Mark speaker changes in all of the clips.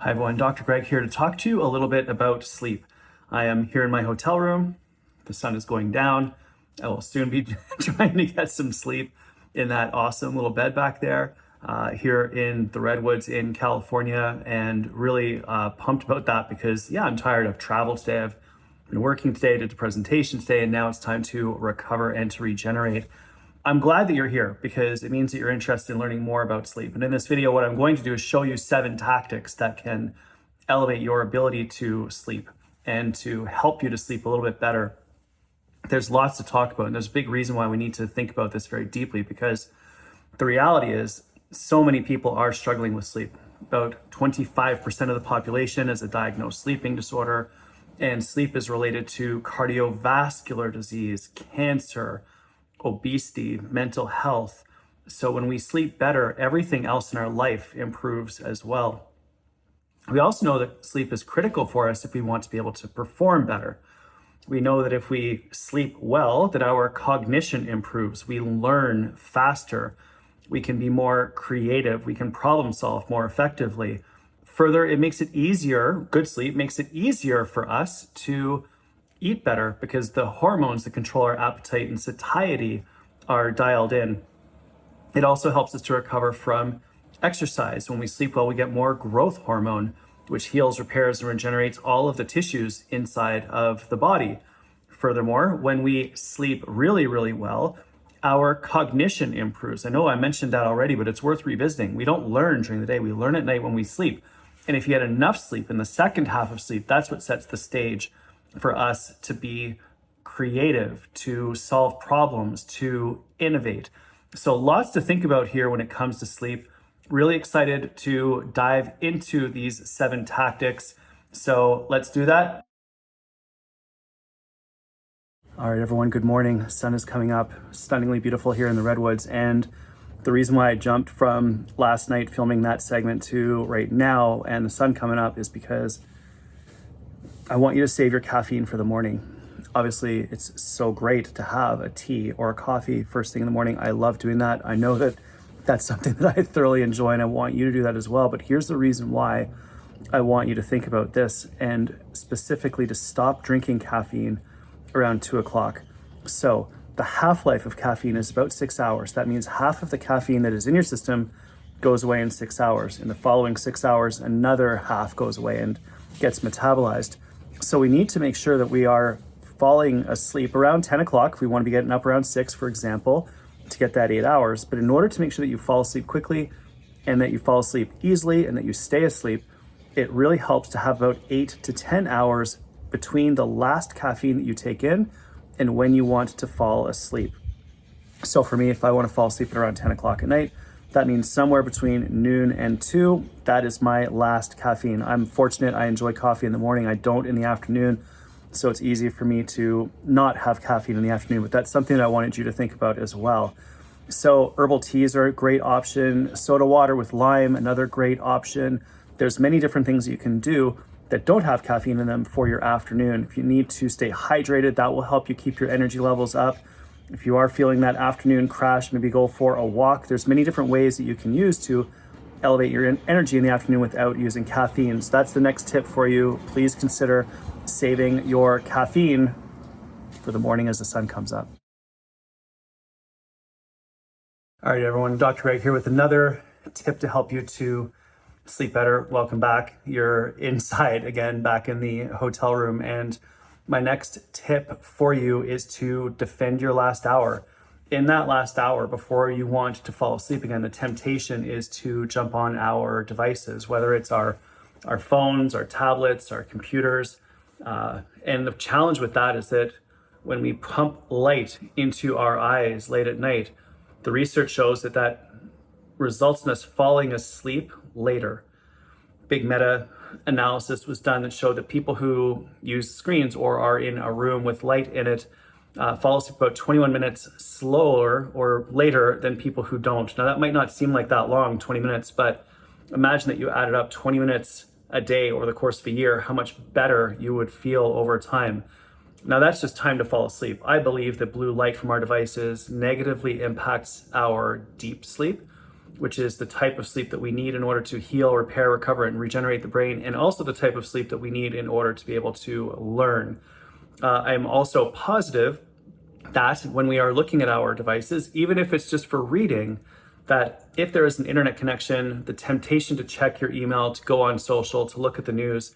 Speaker 1: Hi everyone, Dr. Greg here to talk to you a little bit about sleep. I am here in my hotel room. The sun is going down. I will soon be trying to get some sleep in that awesome little bed back there here in the Redwoods in California, and really pumped about that because, yeah, I'm tired. I've traveled today. I've been working today, did the presentation today, and now it's time to recover and to regenerate. I'm glad that you're here because it means that you're interested in learning more about sleep. And in this video, what I'm going to do is show you 7 tactics that can elevate your ability to sleep and to help you to sleep a little bit better. There's lots to talk about, and there's a big reason why we need to think about this very deeply, because the reality is so many people are struggling with sleep. About 25% of the population has a diagnosed sleeping disorder, and sleep is related to cardiovascular disease, cancer, obesity, mental health. So when we sleep better, everything else in our life improves as well. We also know that sleep is critical for us if we want to be able to perform better. We know that if we sleep well, that our cognition improves. We learn faster. We can be more creative. We can problem solve more effectively. Further, it makes it easier, good sleep makes it easier for us to eat better because the hormones that control our appetite and satiety are dialed in. It also helps us to recover from exercise. When we sleep well, we get more growth hormone, which heals, repairs, and regenerates all of the tissues inside of the body. Furthermore, when we sleep really, really well, our cognition improves. I know I mentioned that already, but it's worth revisiting. We don't learn during the day, we learn at night when we sleep. And if you get enough sleep in the second half of sleep, that's what sets the stage for us to be creative, to solve problems, to innovate. So lots to think about here when it comes to sleep. Really excited to dive into these 7 tactics. So let's do that. All right, everyone, good morning. Sun is coming up, stunningly beautiful here in the Redwoods. And the reason why I jumped from last night filming that segment to right now and the sun coming up is because I want you to save your caffeine for the morning. Obviously, it's so great to have a tea or a coffee first thing in the morning. I love doing that. I know that that's something that I thoroughly enjoy, and I want you to do that as well. But here's the reason why I want you to think about this, and specifically to stop drinking caffeine around 2 o'clock. So the half-life of caffeine is about 6 hours. That means half of the caffeine that is in your system goes away in 6 hours. In the following 6 hours, another half goes away and gets metabolized. So we need to make sure that we are falling asleep around 10 o'clock. If we want to be getting up around 6, for example, to get that 8 hours. But in order to make sure that you fall asleep quickly and that you fall asleep easily and that you stay asleep, it really helps to have about 8 to 10 hours between the last caffeine that you take in and when you want to fall asleep. So for me, if I want to fall asleep at around 10 o'clock at night, that means somewhere between noon and 2, that is my last caffeine. I'm fortunate, I enjoy coffee in the morning. I don't in the afternoon, so it's easy for me to not have caffeine in the afternoon, but that's something that I wanted you to think about as well. So herbal teas are a great option. Soda water with lime, another great option. There's many different things you can do that don't have caffeine in them for your afternoon. If you need to stay hydrated, that will help you keep your energy levels up. If you are feeling that afternoon crash, maybe go for a walk. There's many different ways that you can use to elevate your energy in the afternoon without using caffeine. So that's the next tip for you. Please consider saving your caffeine for the morning as the sun comes up. All right, everyone, Dr. Greg here with another tip to help you to sleep better. Welcome back. You're inside again, back in the hotel room. And my next tip for you is to defend your last hour. In that last hour before you want to fall asleep again, the temptation is to jump on our devices, whether it's our phones, our tablets, our computers. And the challenge with that is that when we pump light into our eyes late at night, the research shows that that results in us falling asleep later. Big meta-analysis was done that showed that people who use screens or are in a room with light in it fall asleep about 21 minutes slower or later than people who don't. Now that might not seem like that long, 20 minutes, but imagine that you added up 20 minutes a day over the course of a year, how much better you would feel over time. Now that's just time to fall asleep. I believe that blue light from our devices negatively impacts our deep sleep. which is the type of sleep that we need in order to heal, repair, recover, and regenerate the brain, and also the type of sleep that we need in order to be able to learn. I'm also positive that when we are looking at our devices, even if it's just for reading, that if there is an internet connection, the temptation to check your email, to go on social, to look at the news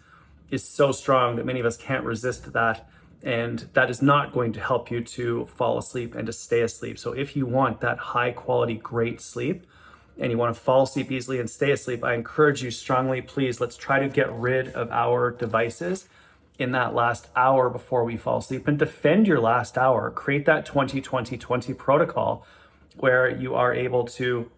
Speaker 1: is so strong that many of us can't resist that. And that is not going to help you to fall asleep and to stay asleep. So if you want that high quality, great sleep, and you want to fall asleep easily and stay asleep, I encourage you strongly, please, let's try to get rid of our devices in that last hour before we fall asleep, and defend your last hour. Create that 20-20-20 protocol where you are able to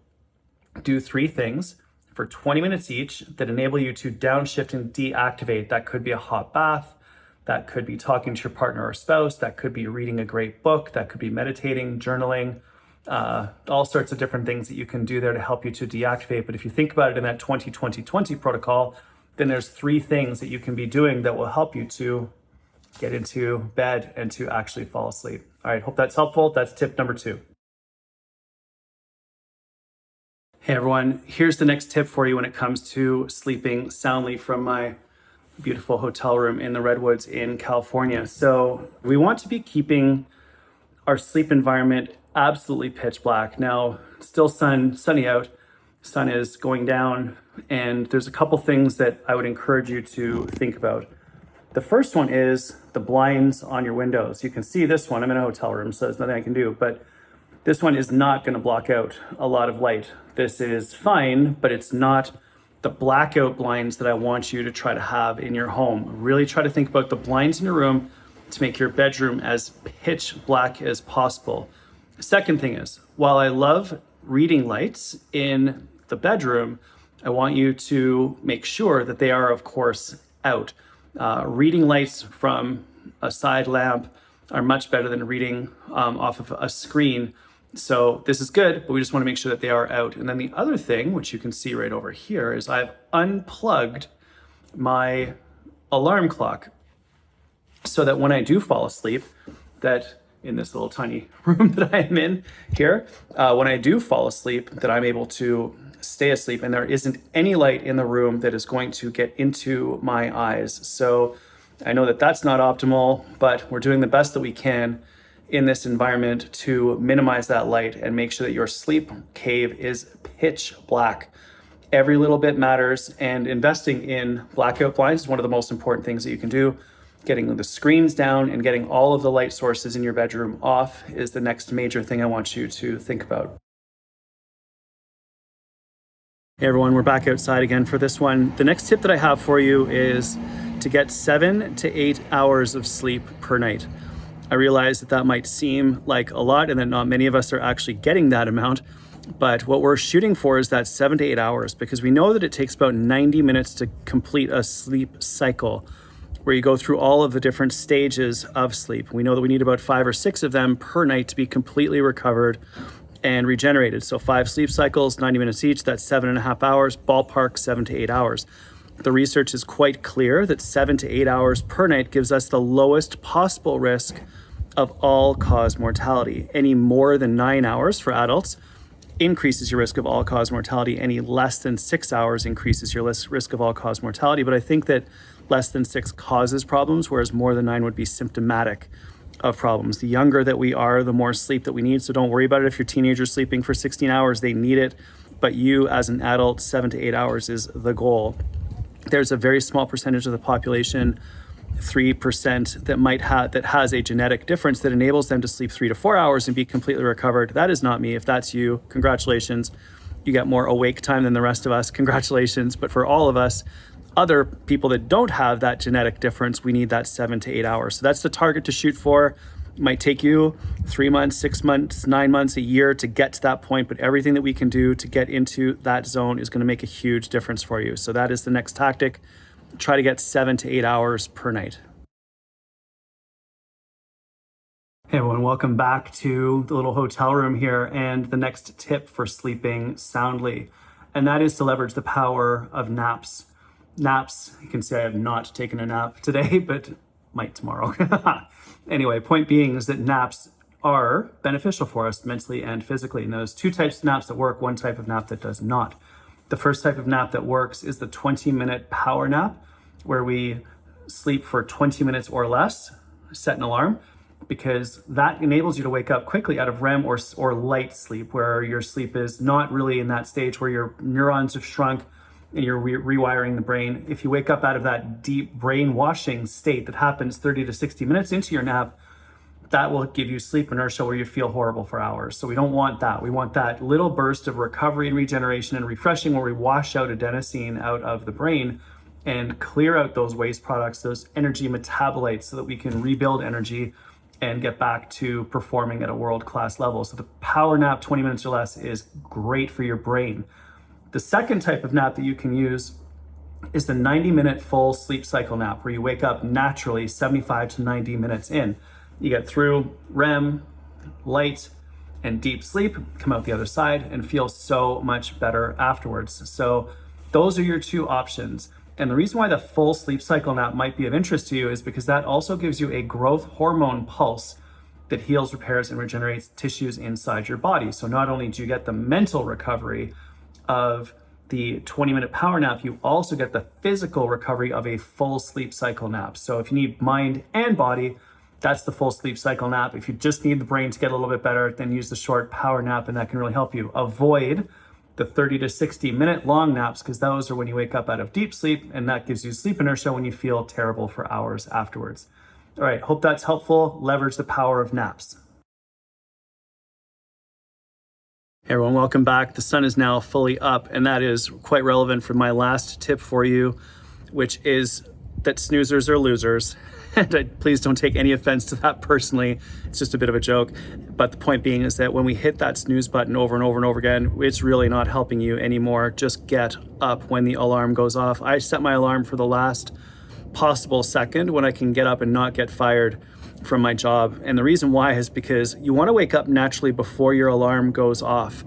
Speaker 1: do 3 things for 20 minutes each that enable you to downshift and deactivate. That could be a hot bath, that could be talking to your partner or spouse, that could be reading a great book, that could be meditating, journaling, all sorts of different things that you can do there to help you to deactivate. But if you think about it in that 20-20-20 protocol, then there's 3 things that you can be doing that will help you to get into bed and to actually fall asleep. All right, hope that's helpful. That's tip number 2. Hey everyone, here's the next tip for you when it comes to sleeping soundly from my beautiful hotel room in the Redwoods in California. So we want to be keeping our sleep environment absolutely pitch black. Now, still sunny out, sun is going down, and there's a couple things that I would encourage you to think about. The first one is the blinds on your windows. You can see this one, I'm in a hotel room, so there's nothing I can do, but this one is not going to block out a lot of light. This is fine, but it's not the blackout blinds that I want you to try to have in your home. Really try to think about the blinds in your room to make your bedroom as pitch black as possible. The second thing is, while I love reading lights in the bedroom, I want you to make sure that they are, of course, out. Reading lights from a side lamp are much better than reading off of a screen. So this is good, but we just want to make sure that they are out. And then the other thing, which you can see right over here, is I've unplugged my alarm clock so that when I do fall asleep, that in this little tiny room that I am in here, when I do fall asleep, that I'm able to stay asleep and there isn't any light in the room that is going to get into my eyes. So I know that that's not optimal, but we're doing the best that we can in this environment to minimize that light and make sure that your sleep cave is pitch black. Every little bit matters, and investing in blackout blinds is one of the most important things that you can do. Getting the screens down and getting all of the light sources in your bedroom off is the next major thing I want you to think about. Hey everyone, we're back outside again for this one. The next tip that I have for you is to get 7 to 8 hours of sleep per night. I realize that that might seem like a lot and that not many of us are actually getting that amount, but what we're shooting for is that 7 to 8 hours, because we know that it takes about 90 minutes to complete a sleep cycle where you go through all of the different stages of sleep. We know that we need about 5 or 6 of them per night to be completely recovered and regenerated. So 5 sleep cycles, 90 minutes each, that's 7.5 hours, ballpark 7 to 8 hours. The research is quite clear that 7 to 8 hours per night gives us the lowest possible risk of all-cause mortality. Any more than 9 hours for adults increases your risk of all-cause mortality. Any less than 6 hours increases your risk of all-cause mortality. But I think that less than 6 causes problems, whereas more than 9 would be symptomatic of problems. The younger that we are, the more sleep that we need. So don't worry about it if your teenager's sleeping for 16 hours, they need it. But you as an adult, 7 to 8 hours is the goal. There's a very small percentage of the population, 3%, that has a genetic difference that enables them to sleep 3 to 4 hours and be completely recovered. That is not me. If that's you, congratulations. You get more awake time than the rest of us. Congratulations. But for all of us, other people that don't have that genetic difference, we need that 7 to 8 hours. So that's the target to shoot for. It might take you 3 months, 6 months, 9 months, a year to get to that point, but everything that we can do to get into that zone is going to make a huge difference for you. So that is the next tactic. Try to get 7 to 8 hours per night. Hey everyone, welcome back to the little hotel room here and the next tip for sleeping soundly. And that is to leverage the power of naps. Naps, you can say I have not taken a nap today, but might tomorrow. Anyway, point being is that naps are beneficial for us mentally and physically. And there's two types of naps that work, one type of nap that does not. The first type of nap that works is the 20-minute power nap, where we sleep for 20 minutes or less, set an alarm, because that enables you to wake up quickly out of REM or light sleep, where your sleep is not really in that stage where your neurons have shrunk and you're rewiring the brain. If you wake up out of that deep brainwashing state that happens 30 to 60 minutes into your nap, that will give you sleep inertia where you feel horrible for hours. So we don't want that. We want that little burst of recovery and regeneration and refreshing where we wash out adenosine out of the brain and clear out those waste products, those energy metabolites, so that we can rebuild energy and get back to performing at a world-class level. So the power nap, 20 minutes or less, is great for your brain. The second type of nap that you can use is the 90-minute full sleep cycle nap, where you wake up naturally 75 to 90 minutes in. You get through REM, light, and deep sleep, come out the other side, and feel so much better afterwards. So those are your two options. And the reason why the full sleep cycle nap might be of interest to you is because that also gives you a growth hormone pulse that heals, repairs, and regenerates tissues inside your body. So not only do you get the mental recovery of the 20-minute power nap, you also get the physical recovery of a full sleep cycle nap. So if you need mind and body, that's the full sleep cycle nap. If you just need the brain to get a little bit better, then use the short power nap, and that can really help you. Avoid the 30 to 60 minute long naps, because those are when you wake up out of deep sleep, and that gives you sleep inertia when you feel terrible for hours afterwards. All right, hope that's helpful. Leverage the power of naps. Hey everyone, welcome back. The sun is now fully up, and that is quite relevant for my last tip for you, which is that snoozers are losers. And please don't take any offense to that personally. It's just a bit of a joke. But the point being is that when we hit that snooze button over and over and over again, it's really not helping you anymore. Just get up when the alarm goes off. I set my alarm for the last possible second when I can get up and not get fired from my job. And the reason why is because you want to wake up naturally before your alarm goes off.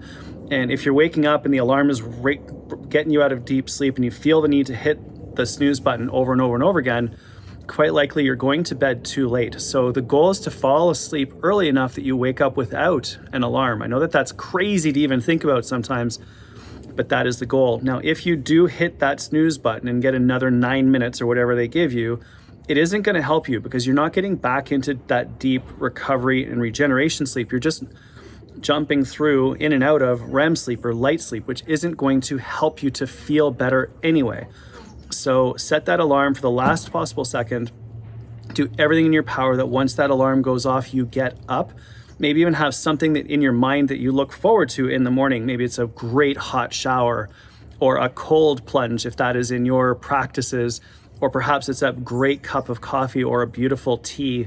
Speaker 1: And if you're waking up and the alarm is getting you out of deep sleep and you feel the need to hit the snooze button over and over and over again, quite likely you're going to bed too late. So the goal is to fall asleep early enough that you wake up without an alarm. I know that that's crazy to even think about sometimes, but that is the goal. Now, if you do hit that snooze button and get another 9 minutes or whatever they give you, it isn't going to help you, because you're not getting back into that deep recovery and regeneration sleep. You're just jumping through in and out of REM sleep or light sleep, which isn't going to help you to feel better anyway. So set that alarm for the last possible second. Do everything in your power that once that alarm goes off, you get up. Maybe even have something that in your mind that you look forward to in the morning. Maybe it's a great hot shower or a cold plunge if that is in your practices, or perhaps it's a great cup of coffee or a beautiful tea,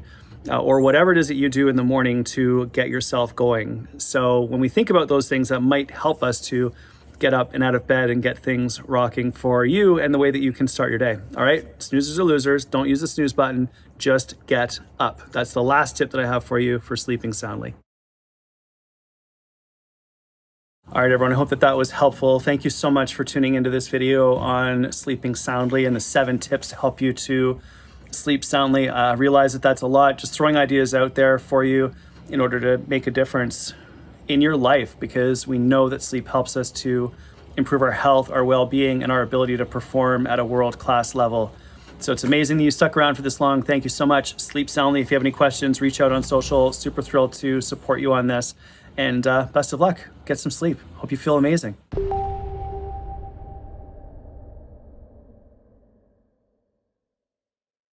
Speaker 1: or whatever it is that you do in the morning to get yourself going. So when we think about those things, that might help us to get up and out of bed and get things rocking for you and the way that you can start your day. All right, snoozers are losers. Don't use the snooze button. Just get up. That's the last tip that I have for you for sleeping soundly. All right, everyone, I hope that that was helpful. Thank you so much for tuning into this video on sleeping soundly and the 7 tips to help you to sleep soundly. Realize that that's a lot. Just throwing ideas out there for you in order to make a difference in your life, because we know that sleep helps us to improve our health, our well-being, and our ability to perform at a world-class level. So it's amazing that you stuck around for this long. Thank you so much. Sleep soundly. If you have any questions, reach out on social. Super thrilled to support you on this. And best of luck. Get some sleep. Hope you feel amazing.